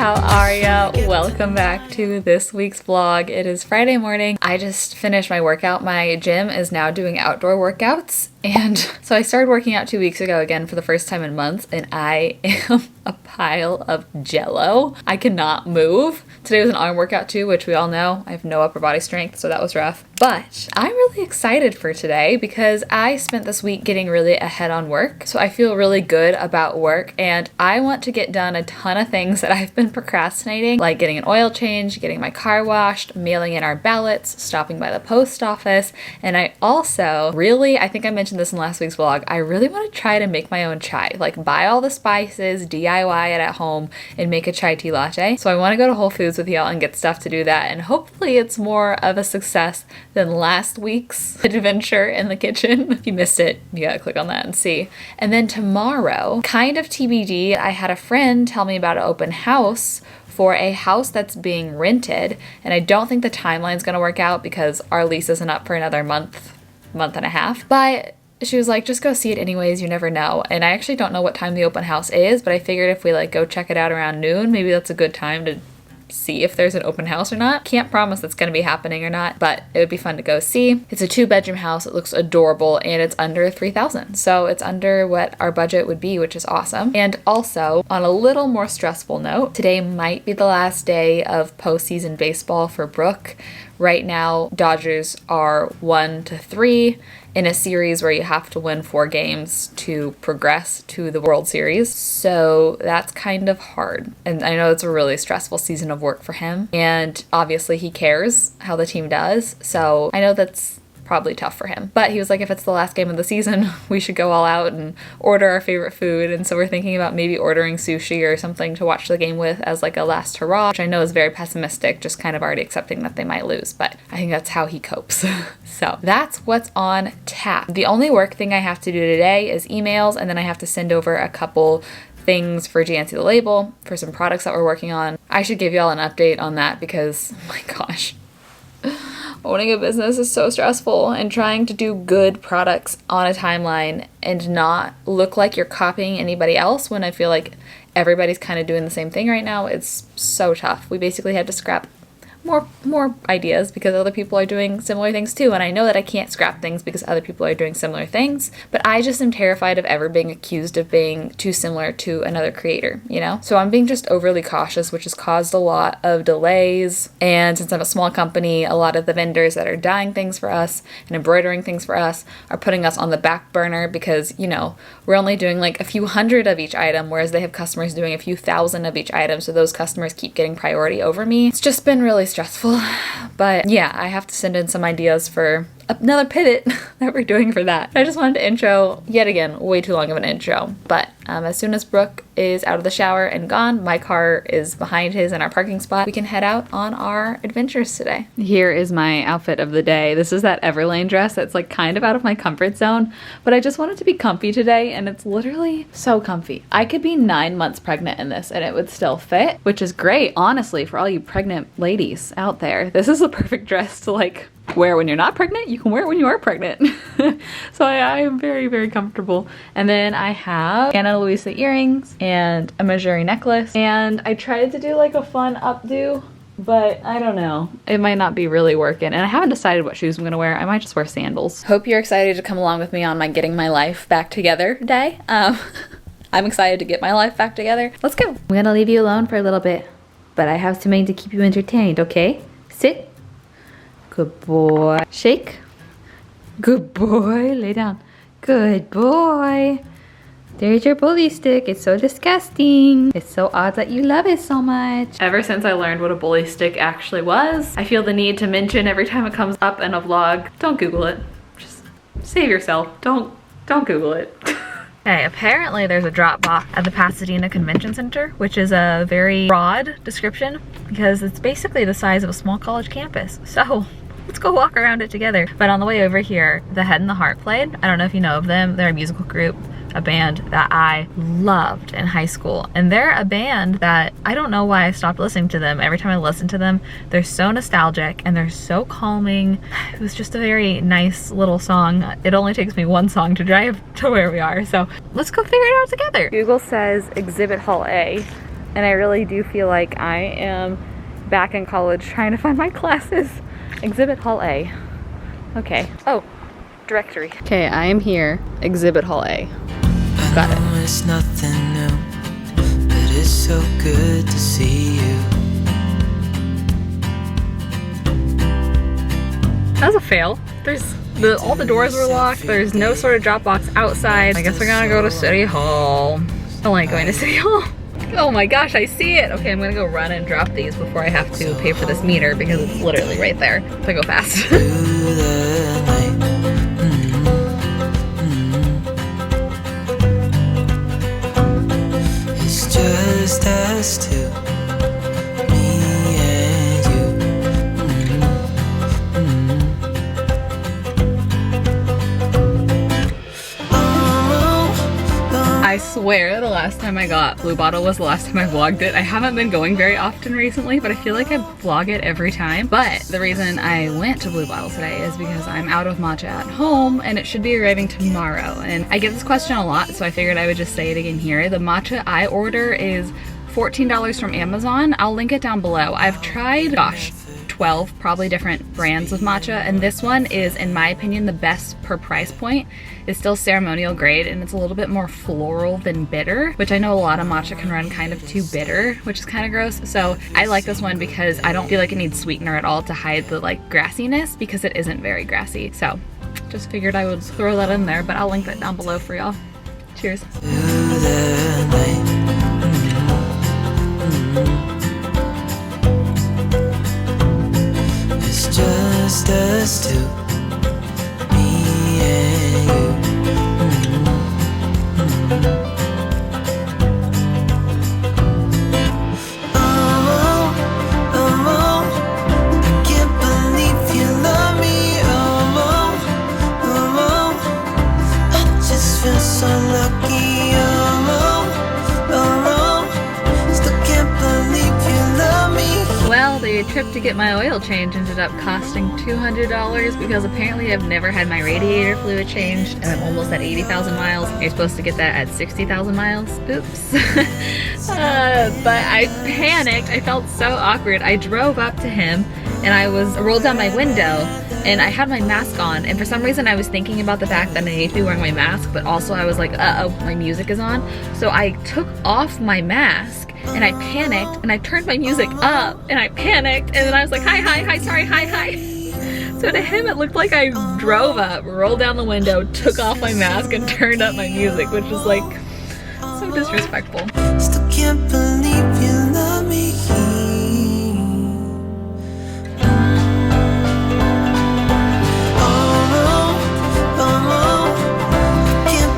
how are ya? Welcome back to this week's vlog. It is Friday morning. I just finished my workout. My gym is now doing outdoor workouts, and so I started working out 2 weeks ago again for the first time in months, and I am a pile of jello. I cannot move. Today was an arm workout too, which we all know I have no upper body strength, so that was rough. But I'm really excited for today because I spent this week getting really ahead on work. So I feel really good about work, and I want to get done a ton of things that I've been procrastinating, like getting an oil change, getting my car washed, mailing in our ballots, stopping by the post office. And I also really, I think I mentioned this in last week's vlog, I really want to try to make my own chai, like buy all the spices, DIY it at home, and make a chai tea latte. So I want to go to Whole Foods with y'all and get stuff to do that, and hopefully it's more of a success than last week's adventure in the kitchen. If you missed it, you gotta click on that and see. And then tomorrow, kind of TBD, I had a friend tell me about an open house for a house that's being rented, and I don't think the timeline's gonna work out because our lease isn't up for another month and a half, but she was like, just go see it anyways, you never know. And I actually don't know what time the open house is, but I figured if we like go check it out around noon, maybe that's a good time to see if there's an open house or not. Can't promise that's going to be happening or not, but it would be fun to go see. It's a 2-bedroom house. It looks adorable, and it's under $3,000. So it's under what our budget would be, which is awesome. And also, on a little more stressful note, today might be the last day of postseason baseball for Brook. Right now, Dodgers are 1-3 in a series where you have to win 4 games to progress to the World Series. So that's kind of hard. And I know it's a really stressful season of work for him. And obviously he cares how the team does. So I know that's probably tough for him. But he was like, if it's the last game of the season, we should go all out and order our favorite food. And so we're thinking about maybe ordering sushi or something to watch the game with as like a last hurrah, which I know is very pessimistic, just kind of already accepting that they might lose. But I think that's how he copes. So that's what's on tap. The only work thing I have to do today is emails, and then I have to send over a couple things for Janse the Label for some products that we're working on. I should give y'all an update on that because, oh my gosh, owning a business is so stressful, and trying to do good products on a timeline and not look like you're copying anybody else when I feel like everybody's kind of doing the same thing right now, it's so tough. We basically had to scrap more ideas because other people are doing similar things too, and I know that I can't scrap things because other people are doing similar things, but I just am terrified of ever being accused of being too similar to another creator, you know? So I'm being just overly cautious, which has caused a lot of delays. And since I'm a small company, a lot of the vendors that are dyeing things for us and embroidering things for us are putting us on the back burner because, you know, we're only doing like a few hundred of each item, whereas they have customers doing a few thousand of each item, so those customers keep getting priority over me. It's just been really stressful. But yeah, I have to send in some ideas for another pivot that we're doing for that. I just wanted to intro, yet again, way too long of an intro. But as soon as Brook is out of the shower and gone, my car is behind his in our parking spot, we can head out on our adventures today. Here is my outfit of the day. This is that Everlane dress that's like kind of out of my comfort zone, but I just wanted to be comfy today, and it's literally so comfy. I could be 9 months pregnant in this and it would still fit, which is great, honestly, for all you pregnant ladies out there. This is the perfect dress to like wear when you're not pregnant. You can wear it when you are pregnant. So I am very, very comfortable. And then I have Ana Luisa earrings and a Missouri necklace. And I tried to do like a fun updo, but I don't know. It might not be really working. And I haven't decided what shoes I'm gonna wear. I might just wear sandals. Hope you're excited to come along with me on my getting my life back together day. I'm excited to get my life back together. Let's go. I'm gonna leave you alone for a little bit, but I have something to keep you entertained, okay? Sit. Good boy. Shake. Good boy. Lay down. Good boy. There's your bully stick. It's so disgusting. It's so odd that you love it so much. Ever since I learned what a bully stick actually was, I feel the need to mention every time it comes up in a vlog, don't Google it. Just save yourself. Don't Google it. Okay, apparently there's a drop box at the Pasadena Convention Center, which is a very broad description because it's basically the size of a small college campus. So let's go walk around it together. But on the way over here, The Head and the Heart played. I don't know if you know of them. They're a musical group, a band that I loved in high school. And they're a band that I don't know why I stopped listening to them. Every time I listen to them, they're so nostalgic and they're so calming. It was just a very nice little song. It only takes me one song to drive to where we are. So let's go figure it out together. Google says Exhibit Hall A, and I really do feel like I am back in college trying to find my classes. Exhibit Hall A. Okay. Oh, directory. Okay, I am here. Exhibit Hall A. Got it. It's nothing new, but it's so good to see you. That was a fail. All the doors were locked. There's no sort of drop box outside. I guess we're gonna go to City Hall. I don't like going to City Hall. Oh my gosh, I see it. Okay, I'm gonna go run and drop these before I have to pay for this meter because it's literally right there. So I go fast. It's just us two, me and you. I swear the last time I got Blue Bottle was the last time I vlogged it. I haven't been going very often recently, but I feel like I vlog it every time. But the reason I went to Blue Bottle today is because I'm out of matcha at home and it should be arriving tomorrow. And I get this question a lot, so I figured I would just say it again here. The matcha I order is $14 from Amazon. I'll link it down below. I've tried, gosh, 12 probably different brands of matcha, and this one is, in my opinion, the best per price point. It's still ceremonial grade and it's a little bit more floral than bitter, which I know a lot of matcha can run kind of too bitter, which is kind of gross. So I like this one because I don't feel like it needs sweetener at all to hide the like grassiness, because it isn't very grassy. So just figured I would throw that in there, but I'll link that down below for y'all. Cheers. It's just us two, me and you. I can't believe you love me. I just feel so lucky. Still can't believe you love me. Well, the trip to get my oil change ended up costing $200 because apparently I've never had my radiator fluid changed and I'm almost at 80,000 miles. You're supposed to get that at 60,000 miles. Oops. But I panicked. I felt so awkward. I drove up to him and I rolled down my window and I had my mask on, and for some reason I was thinking about the fact that I need to be wearing my mask, but also I was like, uh-oh, my music is on. So I took off my mask and I panicked and I turned my music up and I panicked, and then I was like, hi, sorry, hi. So to him it looked like I drove up, rolled down the window, took off my mask and turned up my music, which was like so disrespectful. Still can't believe you love me.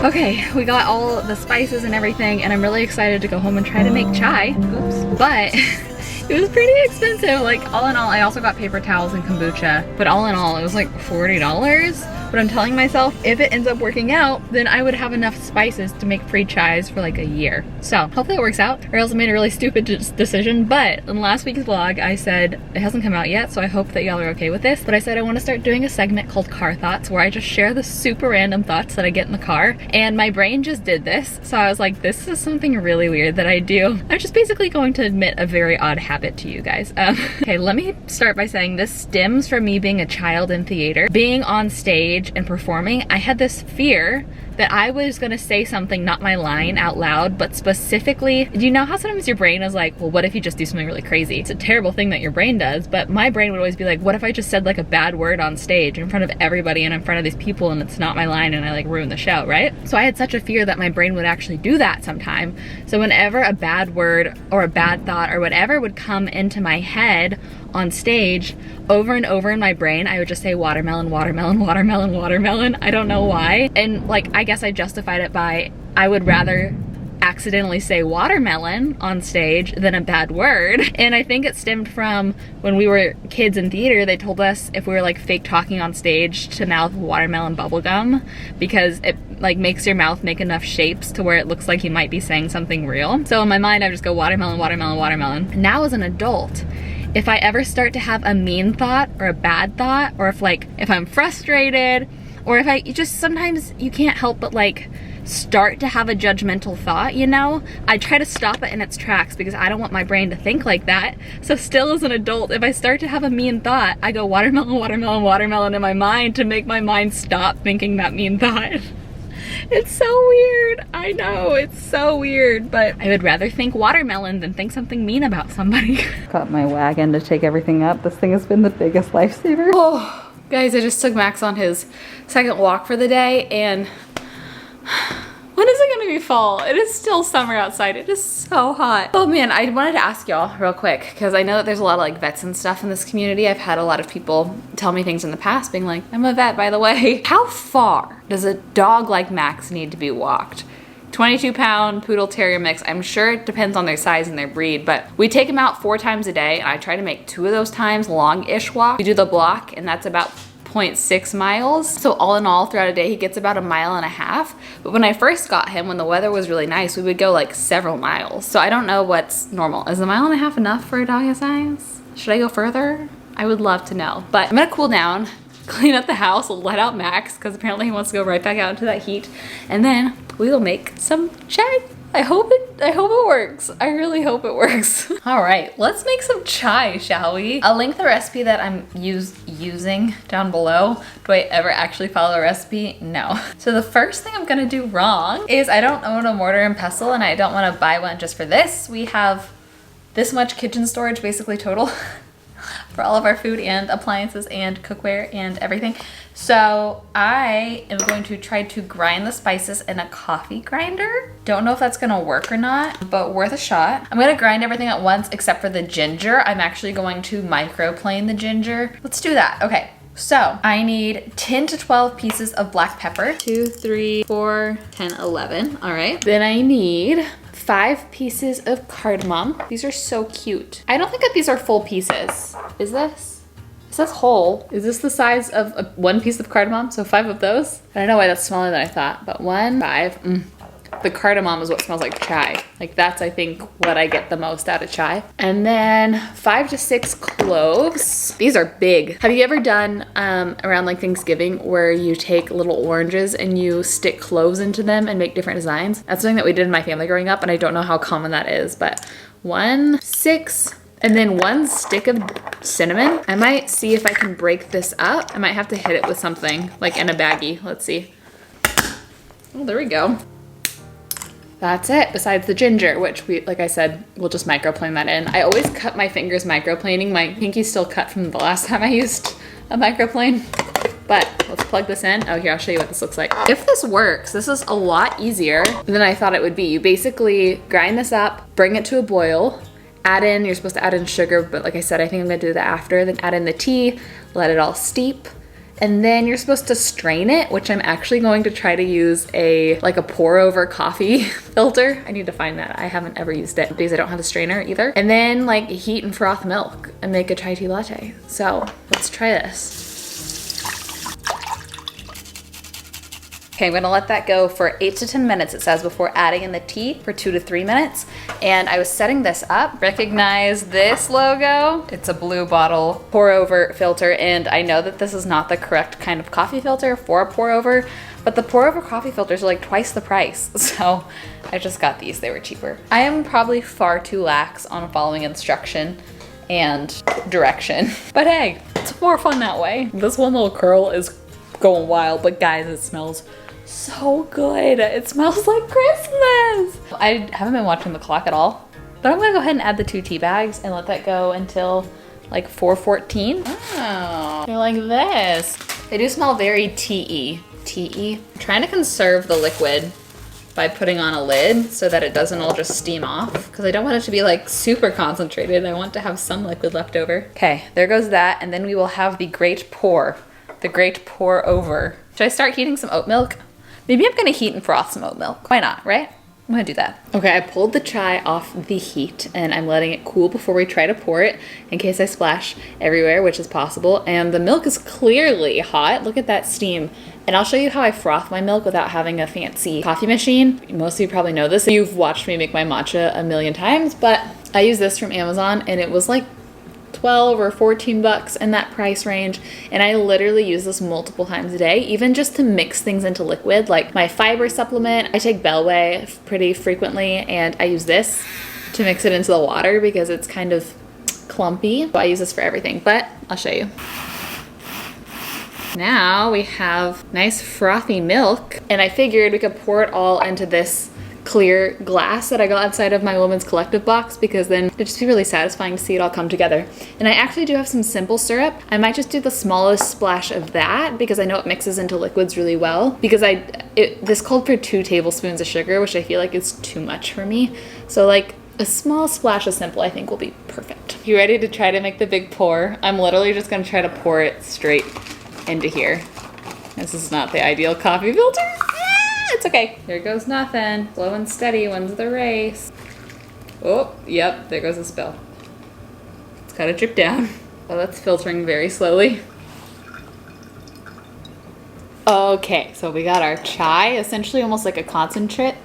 Okay, we got all the spices and everything, and I'm really excited to go home and try to make chai. Oops. But it was pretty expensive. Like, all in all, I also got paper towels and kombucha, but all in all, it was like $40. But I'm telling myself, if it ends up working out, then I would have enough spices to make free chais for like a year. So hopefully it works out, or else I made a really stupid decision. But in last week's vlog, I said, it hasn't come out yet, so I hope that y'all are okay with this, but I said I want to start doing a segment called Car Thoughts, where I just share the super random thoughts that I get in the car. And my brain just did this, so I was like, this is something really weird that I do. I'm just basically going to admit a very odd habit to you guys. Okay, let me start by saying this stems from me being a child in theater. Being on stage and performing, I had this fear that I was gonna say something, not my line, out loud, but specifically, do you know how sometimes your brain is like, well, what if you just do something really crazy? It's a terrible thing that your brain does, but my brain would always be like, what if I just said like a bad word on stage in front of everybody and in front of these people and it's not my line and I like ruin the show, right? So I had such a fear that my brain would actually do that sometime. So whenever a bad word or a bad thought or whatever would come into my head on stage, over and over in my brain, I would just say watermelon, watermelon, watermelon, watermelon. I don't know why. And like, I guess I justified it by, I would rather accidentally say watermelon on stage than a bad word. And I think it stemmed from when we were kids in theater, they told us if we were like fake talking on stage to mouth watermelon bubblegum, because it like makes your mouth make enough shapes to where it looks like you might be saying something real. So in my mind, I just go watermelon, watermelon, watermelon. Now as an adult, if I ever start to have a mean thought or a bad thought, or if I'm frustrated or if I just, sometimes you can't help but like start to have a judgmental thought, you know, I try to stop it in its tracks because I don't want my brain to think like that. So still as an adult, if I start to have a mean thought, I go watermelon, watermelon, watermelon in my mind to make my mind stop thinking that mean thought. It's so weird. I know, it's so weird, but I would rather think watermelon than think something mean about somebody. Got my wagon to take everything up. This thing has been the biggest lifesaver. Oh, guys, I just took Max on his second walk for the day, and when is it gonna be fall? It is still summer outside. It is so hot. Oh man, I wanted to ask y'all real quick, because I know that there's a lot of like vets and stuff in this community. I've had a lot of people tell me things in the past being like, I'm a vet, by the way. How far does a dog like Max need to be walked? 22-pound poodle terrier mix. I'm sure it depends on their size and their breed, but we take him out 4 times a day, and I try to make 2 of those times long-ish walk. We do the block, and that's about 0.6 miles. So all in all, throughout a day, he gets about 1.5 miles. But when I first got him, when the weather was really nice, we would go like several miles. So I don't know what's normal. Is 1.5 miles enough for a dog his size? Should I go further? I would love to know. But I'm gonna cool down, clean up the house, let out Max, because apparently he wants to go right back out into that heat. And then we will make some chai. I hope it works. I really hope it works. All right, let's make some chai, shall we? I'll link the recipe that I'm using down below. Do I ever actually follow the recipe? No. So the first thing I'm gonna do wrong is I don't own a mortar and pestle, and I don't wanna buy one just for this. We have this much kitchen storage basically total for all of our food and appliances and cookware and everything. So I am going to try to grind the spices in a coffee grinder. Don't know if that's gonna work or not, but worth a shot. I'm gonna grind everything at once except for the ginger. I'm actually going to microplane the ginger. Let's do that. Okay. So I need 10 to 12 pieces of black pepper. 2, 3, 4, 10, 11. All right. Then I need 5 pieces of cardamom. These are so cute. I don't think that these are full pieces. Is this? It says whole. Is this the size of 1 piece of cardamom? So 5 of those? I don't know why that's smaller than I thought, but 1, 5. The cardamom is what smells like chai. Like that's, I think, what I get the most out of chai. And then 5 to 6 cloves. These are big. Have you ever done around like Thanksgiving where you take little oranges and you stick cloves into them and make different designs? That's something that we did in my family growing up, and I don't know how common that is, but 1, 6, and then 1 stick of cinnamon. I might see if I can break this up. I might have to hit it with something like in a baggie. Let's see. Oh, there we go. That's it, besides the ginger, which we, like I said, we'll just microplane that in. I always cut my fingers microplaning. My pinky's still cut from the last time I used a microplane. But let's plug this in. Oh, here, I'll show you what this looks like. If this works, this is a lot easier than I thought it would be. You basically grind this up, bring it to a boil, add in, you're supposed to add in sugar, but like I said, I think I'm gonna do that after. Then add in the tea, let it all steep. And then you're supposed to strain it, which I'm actually going to try to use a pour over coffee filter. I need to find that. I haven't ever used it because I don't have a strainer either. And then like heat and froth milk and make a chai tea latte. So let's try this. Okay, I'm gonna let that go for 8 to 10 minutes, it says, before adding in the tea for 2 to 3 minutes. And I was setting this up. Recognize this logo? It's a blue bottle pour over filter, and I know that this is not the correct kind of coffee filter for a pour over, but the pour over coffee filters are like twice the price. So I just got these, they were cheaper. I am probably far too lax on following instruction and direction, but hey, it's more fun that way. This one little curl is going wild, but guys, it smells so good. It smells like Christmas. I haven't been watching the clock at all, but I'm gonna go ahead and add the 2 tea bags and let that go until like 4:14. Oh, they're like this. They do smell very tea-y. Tea-y. I'm trying to conserve the liquid by putting on a lid so that it doesn't all just steam off, because I don't want it to be like super concentrated. I want to have some liquid left over. Okay, there goes that, and then we will have the great pour. The great pour over. Should I start heating some oat milk? Maybe I'm gonna heat and froth some oat milk. Why not, right? I'm gonna do that. Okay, I pulled the chai off the heat and I'm letting it cool before we try to pour it in case I splash everywhere, which is possible. And the milk is clearly hot. Look at that steam. And I'll show you how I froth my milk without having a fancy coffee machine. Most of you probably know this. You've watched me make my matcha a million times, but I use this from Amazon and it was like 12 or 14 bucks in that price range, and I literally use this multiple times a day, even just to mix things into liquid. Like my fiber supplement, I take Bellway pretty frequently, and I use this to mix it into the water because it's kind of clumpy. So I use this for everything, but I'll show you. Now we have nice frothy milk, and I figured we could pour it all into this clear glass that I got inside of my Women's Collective box, because then it'd just be really satisfying to see it all come together. And I actually do have some simple syrup. I might just do the smallest splash of that because I know it mixes into liquids really well, because this called for 2 tablespoons of sugar, which I feel like is too much for me. So like a small splash of simple I think will be perfect. You ready to try to make the big pour? I'm literally just gonna try to pour it straight into here. This is not the ideal coffee filter. It's okay. Here goes nothing. Slow and steady wins the race. Oh, yep, there goes the spill. It's gotta drip down. Oh, that's filtering very slowly. Okay, so we got our chai, essentially almost like a concentrate,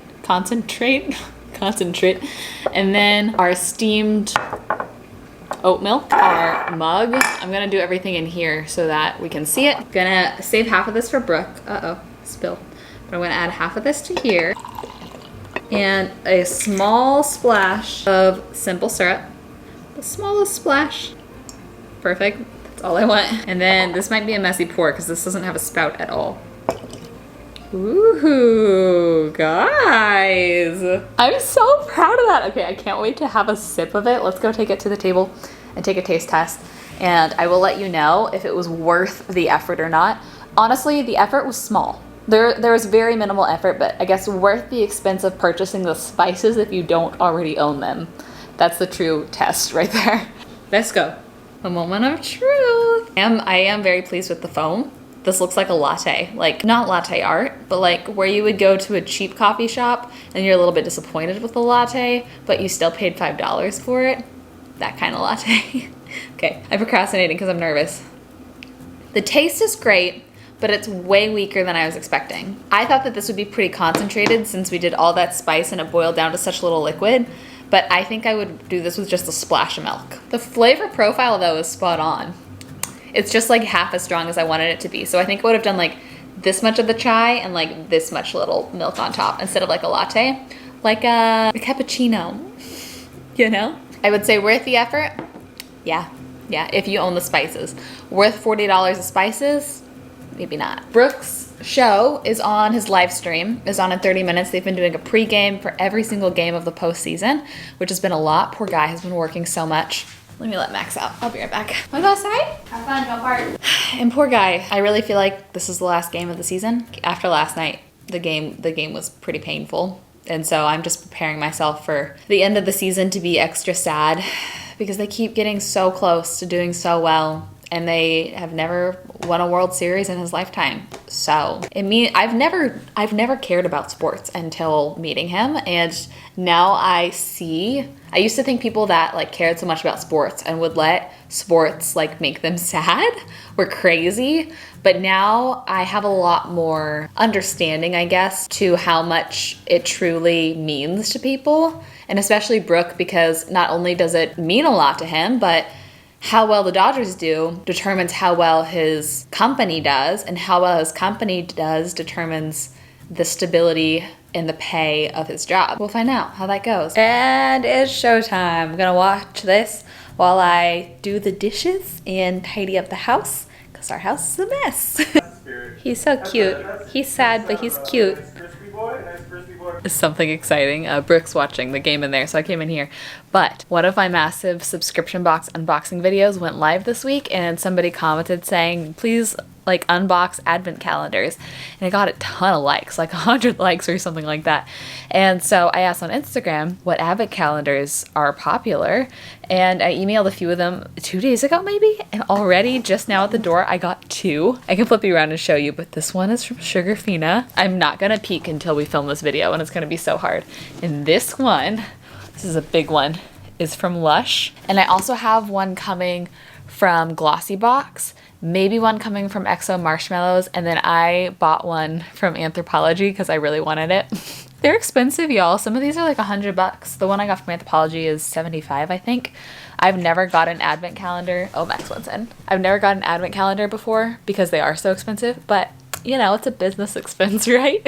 and then our steamed oat milk, our mug. I'm gonna do everything in here so that we can see it. Gonna save half of this for Brooke. Uh-oh, spill. I'm gonna add half of this to here and a small splash of simple syrup. The smallest splash. Perfect, that's all I want. And then this might be a messy pour because this doesn't have a spout at all. Ooh, guys. I'm so proud of that. Okay, I can't wait to have a sip of it. Let's go take it to the table and take a taste test. And I will let you know if it was worth the effort or not. Honestly, the effort was small. There was very minimal effort, but I guess worth the expense of purchasing the spices if you don't already own them. That's the true test right there. Let's go. A moment of truth. I am very pleased with the foam. This looks like a latte, like not latte art, but like where you would go to a cheap coffee shop and you're a little bit disappointed with the latte, but you still paid $5 for it. That kind of latte. Okay, I'm procrastinating because I'm nervous. The taste is great, but it's way weaker than I was expecting. I thought that this would be pretty concentrated since we did all that spice and it boiled down to such little liquid, but I think I would do this with just a splash of milk. The flavor profile though is spot on. It's just like half as strong as I wanted it to be. So I think I would have done like this much of the chai and like this much little milk on top instead of like a latte, like a cappuccino, you know? I would say worth the effort. Yeah, if you own the spices. Worth $40 of spices? Maybe not. Brooks' show is on his live stream, is on in 30 minutes. They've been doing a pregame for every single game of the postseason, which has been a lot. Poor guy has been working so much. Let me let Max out. I'll be right back. Want to go outside? Have fun, go party. And poor guy, I really feel like this is the last game of the season. After last night, the game was pretty painful. And so I'm just preparing myself for the end of the season to be extra sad because they keep getting so close to doing so well. And they have never won a World Series in his lifetime. So I've never cared about sports until meeting him, and now I see. I used to think people that like cared so much about sports and would let sports like make them sad were crazy. But now I have a lot more understanding, I guess, to how much it truly means to people, and especially Brook, because not only does it mean a lot to him, but how well the Dodgers do determines how well his company does, and how well his company does determines the stability and the pay of his job. We'll find out how that goes. And it's showtime. I'm gonna watch this while I do the dishes and tidy up the house, because our house is a mess. He's so cute. He's sad, but he's cute. Something exciting. Brooke's watching the game in there, so I came in here. But one of my massive subscription box unboxing videos went live this week, and somebody commented saying, please like unbox advent calendars, and I got a ton of likes, like 100 likes or something like that. And so I asked on Instagram what advent calendars are popular, and I emailed a few of them 2 days ago maybe, and already just now at the door I got 2. I can flip you around and show you, but this one is from Sugarfina. I'm not gonna peek until we film this video, and it's gonna be so hard. And this one, this is a big one, is from Lush, and I also have one coming from Glossy Box, maybe one coming from XO Marshmallows, and then I bought one from Anthropology because I really wanted it. They're expensive, y'all. Some of these are like $100. The one I got from Anthropologie is 75, I think. I've never got an advent calendar. Oh, Max wants in. I've never got an advent calendar before because they are so expensive, but you know, it's a business expense, right?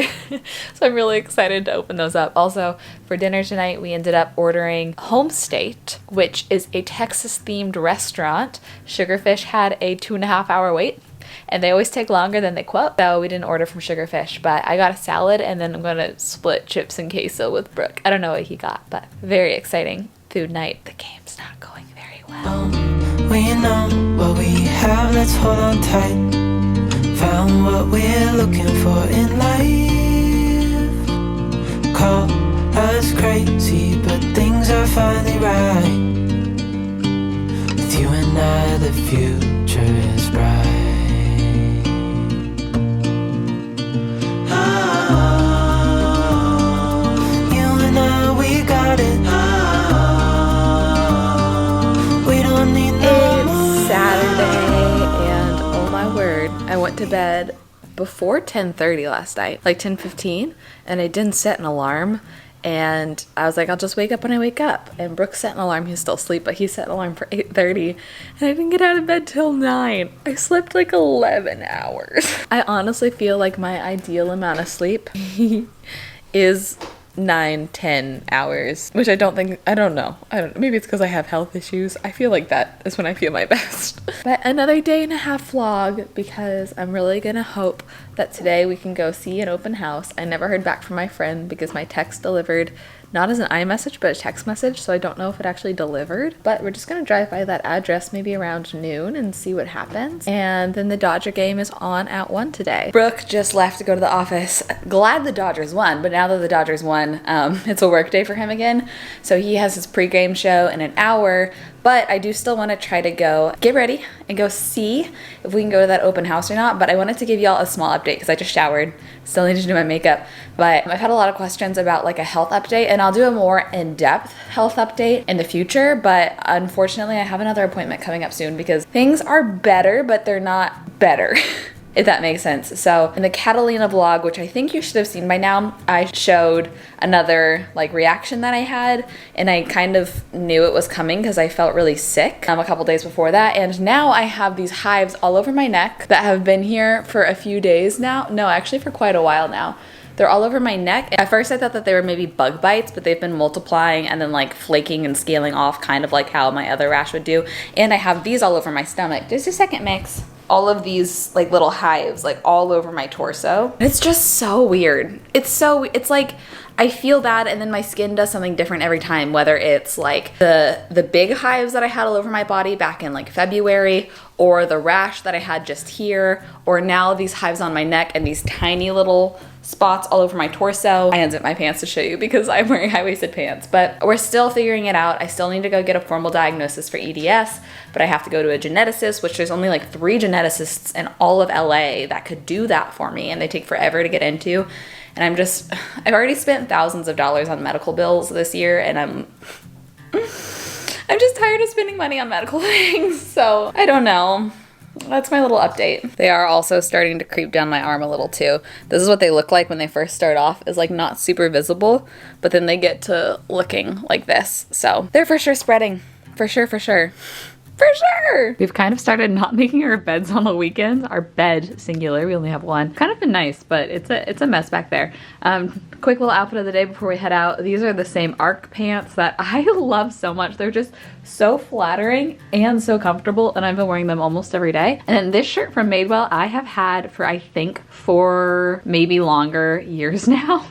So I'm really excited to open those up. Also, for dinner tonight, we ended up ordering Home State, which is a Texas-themed restaurant. Sugarfish had a 2.5-hour wait, and they always take longer than they quote, so we didn't order from Sugarfish, but I got a salad, and then I'm going to split chips and queso with Brook. I don't know what he got, but very exciting food night. The game's not going very well. We know what we have, let's hold on tight. Found what we're looking for in life. Call us crazy, but things are finally right. With you and I, the future is bright. Oh, you and I, we got it. Oh, we don't need no more. It's Saturday, and oh my word, I went to bed before 10:30 last night, like 10:15, and I didn't set an alarm, and I was like, I'll just wake up when I wake up. And Brooke set an alarm. He's still asleep, but he set an alarm for 8:30, and I didn't get out of bed till 9. I slept like 11 hours. I honestly feel like my ideal amount of sleep is 9-10 hours, which I don't know, maybe it's because I have health issues. I feel like that is when I feel my best. But another day and a half vlog, because I'm really gonna hope that today we can go see an open house. I never heard back from my friend because my text delivered not as an iMessage but a text message, so I don't know if it actually delivered, but we're just gonna drive by that address maybe around noon and see what happens. And then the Dodger game is on at 1 today. Brooke just left to go to the office. Glad the Dodgers won, but now that the Dodgers won, it's a work day for him again, so he has his pregame show in an hour. But I do still want to try to go get ready and go see if we can go to that open house or not. But I wanted to give y'all a small update because I just showered. Still need to do my makeup. But I've had a lot of questions about like a health update, and I'll do a more in-depth health update in the future. But unfortunately, I have another appointment coming up soon because things are better, but they're not better. If that makes sense. So in the Catalina vlog, which I think you should have seen by now, I showed another like reaction that I had, and I kind of knew it was coming because I felt really sick a couple days before that. And now I have these hives all over my neck that have been here for a few days now. No, actually for quite a while now. They're all over my neck. At first I thought that they were maybe bug bites, but they've been multiplying and then like flaking and scaling off, kind of like how my other rash would do. And I have these all over my stomach. Just a second, Mix. All of these like little hives like all over my torso. It's just so weird. It's like I feel that, and then my skin does something different every time, whether it's like the big hives that I had all over my body back in like February, or the rash that I had just here, or now these hives on my neck and these tiny little spots all over my torso. I unzipped my pants to show you because I'm wearing high-waisted pants, but we're still figuring it out. I still need to go get a formal diagnosis for EDS, but I have to go to a geneticist, which there's only like 3 geneticists in all of LA that could do that for me, and they take forever to get into. And I've already spent thousands of dollars on medical bills this year, and I'm just tired of spending money on medical things, so I don't know. That's my little update. They are also starting to creep down my arm a little too. This is what they look like when they first start off, is like not super visible, but then they get to looking like this. So they're for sure spreading. For sure, for sure. For sure! We've kind of started not making our beds on the weekends. Our bed, singular, we only have one. Kind of been nice, but it's a mess back there. Quick little outfit of the day before we head out. These are the same ARC pants that I love so much. They're just so flattering and so comfortable, and I've been wearing them almost every day. And then this shirt from Madewell I have had for I think 4 maybe longer years now.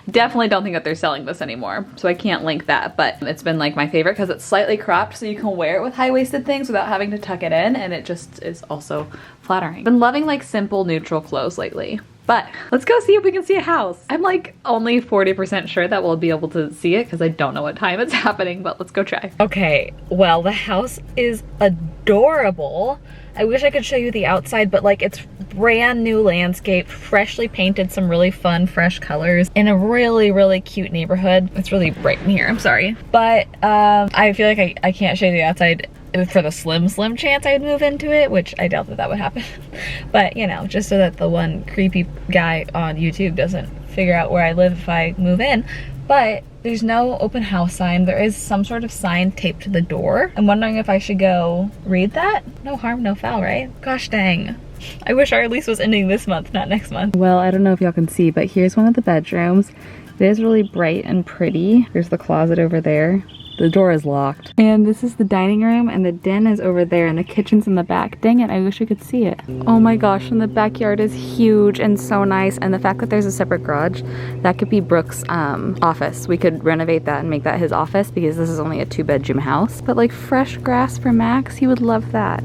Definitely don't think that they're selling this anymore, so I can't link that, but it's been like my favorite because it's slightly cropped so you can wear it with high-waisted things without having to tuck it in, and it just is also flattering. Been loving like simple neutral clothes lately. But let's go see if we can see a house. I'm like only 40% sure that we'll be able to see it because I don't know what time it's happening, but let's go try. Okay, well, the house is adorable. I wish I could show you the outside, but like it's brand new landscape, freshly painted, some really fun, fresh colors in a really, really cute neighborhood. It's really bright in here, I'm sorry. But I feel like I can't show you the outside for the slim chance I would move into it, which I doubt that would happen. But you know, just so that the one creepy guy on YouTube doesn't figure out where I live if I move in. But there's no open house sign. There is some sort of sign taped to the door. I'm wondering if I should go read that. No harm, no foul, right? Gosh dang. I wish our lease was ending this month, not next month. Well, I don't know if y'all can see, but here's one of the bedrooms. It is really bright and pretty. There's the closet over there. The door is locked. And this is the dining room, and the den is over there, and the kitchen's in the back. Dang it, I wish we could see it. Oh my gosh, and the backyard is huge and so nice. And the fact that there's a separate garage, that could be Brook's office. We could renovate that and make that his office because this is only a 2-bedroom house. But like fresh grass for Max, he would love that.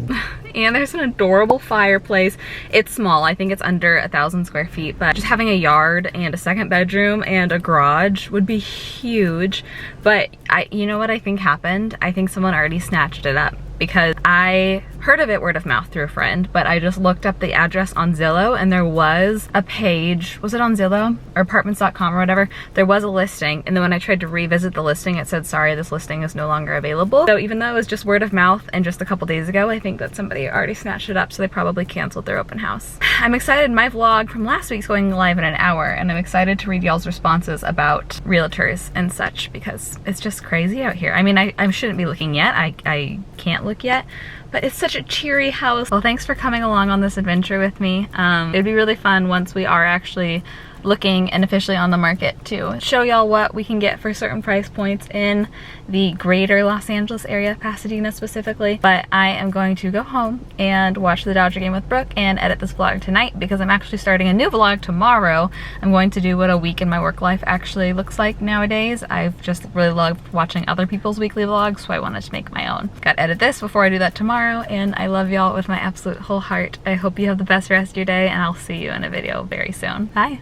And there's an adorable fireplace. It's small, I think it's under 1,000 square feet, but just having a yard and a second bedroom and a garage would be huge. But you know what I think happened? I think someone already snatched it up, because I heard of it word of mouth through a friend, but I just looked up the address on Zillow, and there was a page, was it on Zillow or apartments.com or whatever? There was a listing, and then when I tried to revisit the listing, it said, sorry, this listing is no longer available. So even though it was just word of mouth and just a couple days ago, I think that somebody already snatched it up, so they probably canceled their open house. I'm excited. My vlog from last week's going live in an hour, and I'm excited to read y'all's responses about realtors and such, because it's just crazy out here. I mean, I shouldn't be looking yet. I can't look yet, but it's such a cheery house. Well, thanks for coming along on this adventure with me. It'd be really fun once we are actually looking and officially on the market to show y'all what we can get for certain price points in the greater Los Angeles area, Pasadena specifically. But I am going to go home and watch the Dodger game with Brook and edit this vlog tonight, because I'm actually starting a new vlog tomorrow. I'm going to do what a week in my work life actually looks like nowadays. I've just really loved watching other people's weekly vlogs, so I wanted to make my own. Got to edit this before I do that tomorrow, and I love y'all with my absolute whole heart. I hope you have the best rest of your day, and I'll see you in a video very soon. Bye!